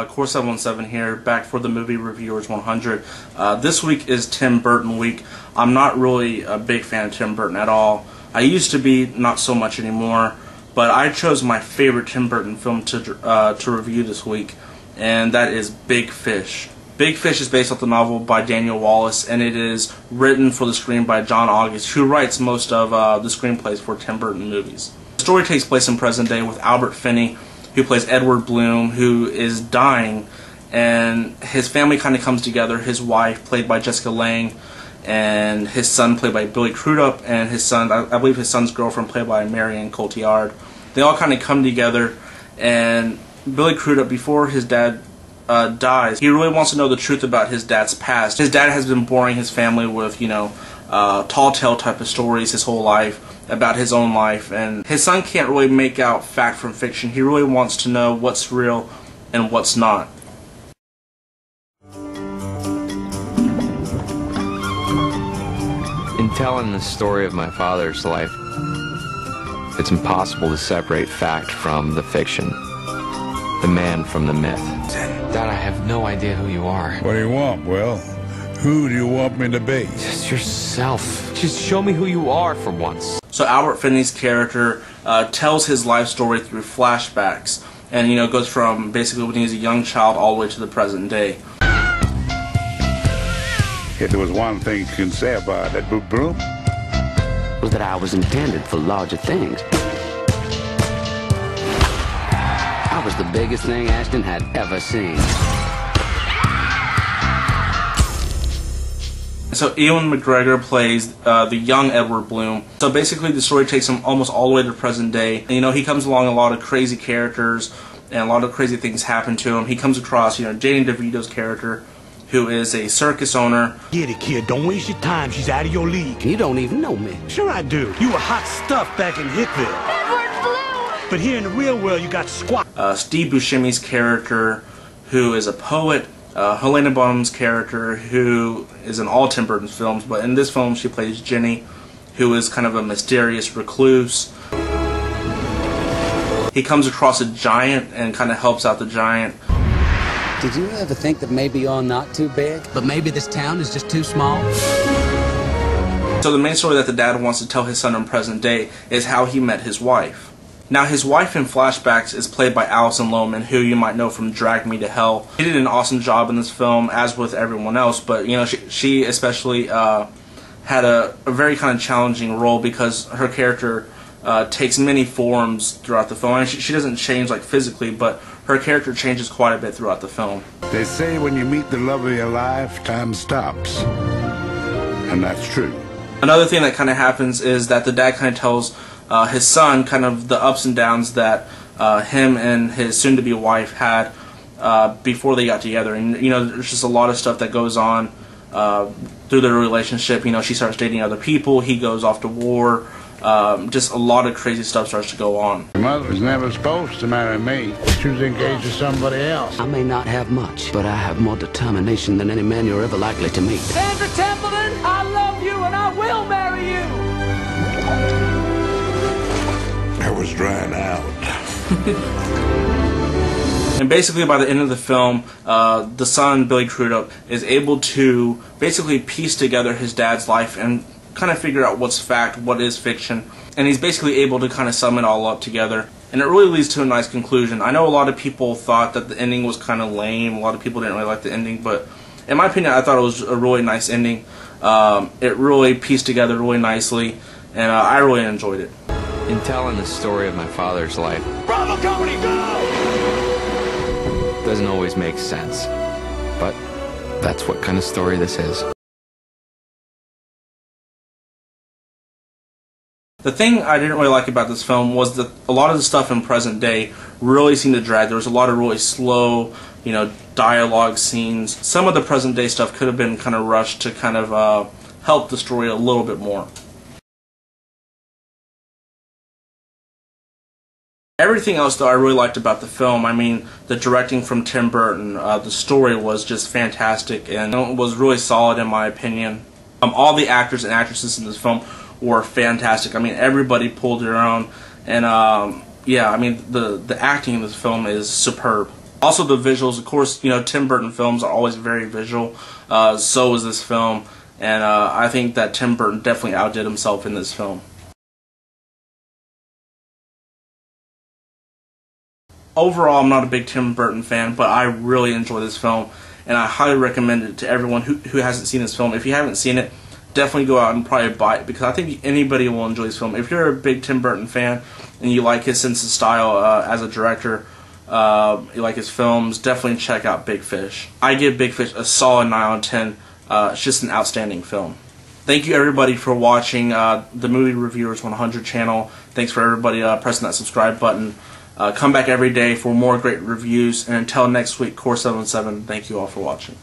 cores717 here, back for the Movie Reviewers 100. This week is Tim Burton week. I'm not really a big fan of Tim Burton at all. I used to be, not so much anymore, but I chose my favorite Tim Burton film to review this week, and that is Big Fish. Big Fish is based off the novel by Daniel Wallace, and it is written for the screen by John August, who writes most of the screenplays for Tim Burton movies. The story takes place in present day with Albert Finney, who plays Edward Bloom, who is dying, and his family kind of comes together. His wife, played by Jessica Lange, and his son, played by Billy Crudup, and his son, I believe his son's girlfriend, played by Marion Cotillard. They all kind of come together, and Billy Crudup, before his dad dies, he really wants to know the truth about his dad's past. His dad has been boring his family with, tall tale type of stories his whole life about his own life, and his son can't really make out fact from fiction. He really wants to know what's real and what's not. In telling the story of my father's life, it's impossible to separate fact from the fiction, the man from the myth. Dad, I have no idea who you are. What do you want, Will? Who do you want me to be? Just yourself. Just show me who you are for once. So Albert Finney's character tells his life story through flashbacks, and goes from basically when he was a young child all the way to the present day. If there was one thing you can say about that Bloom, was that I was intended for larger things. I was the biggest thing Ashton had ever seen. So Ewan McGregor plays the young Edward Bloom. So basically the story takes him almost all the way to the present day. He comes along a lot of crazy characters, and a lot of crazy things happen to him. He comes across, Danny DeVito's character, who is a circus owner. Get it, kid. Don't waste your time. She's out of your league. You don't even know me. Sure I do. You were hot stuff back in Hickville. Edward Bloom! But here in the real world, you got squat. Steve Buscemi's character, who is a poet. Helena Bonham's character, who is in all Tim Burton's films, but in this film she plays Jenny, who is kind of a mysterious recluse. He comes across a giant and kind of helps out the giant. Did you ever think that maybe you're not too big? But maybe this town is just too small? So the main story that the dad wants to tell his son in present day is how he met his wife. Now, his wife in flashbacks is played by Alison Lohman, who you might know from Drag Me to Hell. She did an awesome job in this film, as with everyone else, but she especially had a very kind of challenging role because her character takes many forms throughout the film. I mean, she doesn't change like physically, but her character changes quite a bit throughout the film. they say when you meet the love of your life, time stops. And that's true. Another thing that kind of happens is that the dad kind of tells his son kind of the ups and downs that him and his soon-to-be wife had before they got together. And, there's just a lot of stuff that goes on through their relationship. She starts dating other people, he goes off to war. Just a lot of crazy stuff starts to go on. Your mother was never supposed to marry me. She was engaged to somebody else. I may not have much, but I have more determination than any man you're ever likely to meet. Sandra Templeton, I love you and I will marry you! I was drying out. And basically by the end of the film, the son, Billy Crudup, is able to basically piece together his dad's life and kind of figure out what's fact, what is fiction, and he's basically able to kind of sum it all up together. And it really leads to a nice conclusion. I know a lot of people thought that the ending was kind of lame, a lot of people didn't really like the ending, but in my opinion I thought it was a really nice ending. It really pieced together really nicely, and I really enjoyed it. In telling the story of my father's life, Bravo Company, go! doesn't always make sense, but that's what kind of story this is. The thing I didn't really like about this film was that a lot of the stuff in present day really seemed to drag. There was a lot of really slow, dialogue scenes. Some of the present day stuff could have been kind of rushed to kind of help the story a little bit more. Everything else, though, I really liked about the film. I mean, the directing from Tim Burton, the story was just fantastic, and it was really solid in my opinion. All the actors and actresses in this film were fantastic. I mean, everybody pulled their own, and yeah, I mean, the acting in this film is superb. Also the visuals, of course, you know, Tim Burton films are always very visual. So is this film, and I think that Tim Burton definitely outdid himself in this film. Overall, I'm not a big Tim Burton fan, but I really enjoy this film, and I highly recommend it to everyone who hasn't seen this film. If you haven't seen it, definitely go out and probably buy it, because I think anybody will enjoy this film. If you're a big Tim Burton fan and you like his sense of style as a director, you like his films, definitely check out Big Fish. I give Big Fish a solid 9 out of 10. It's just an outstanding film. Thank you everybody for watching the Movie Reviewers 100 channel. Thanks for everybody pressing that subscribe button. Come back every day for more great reviews, and until next week, Core717, thank you all for watching.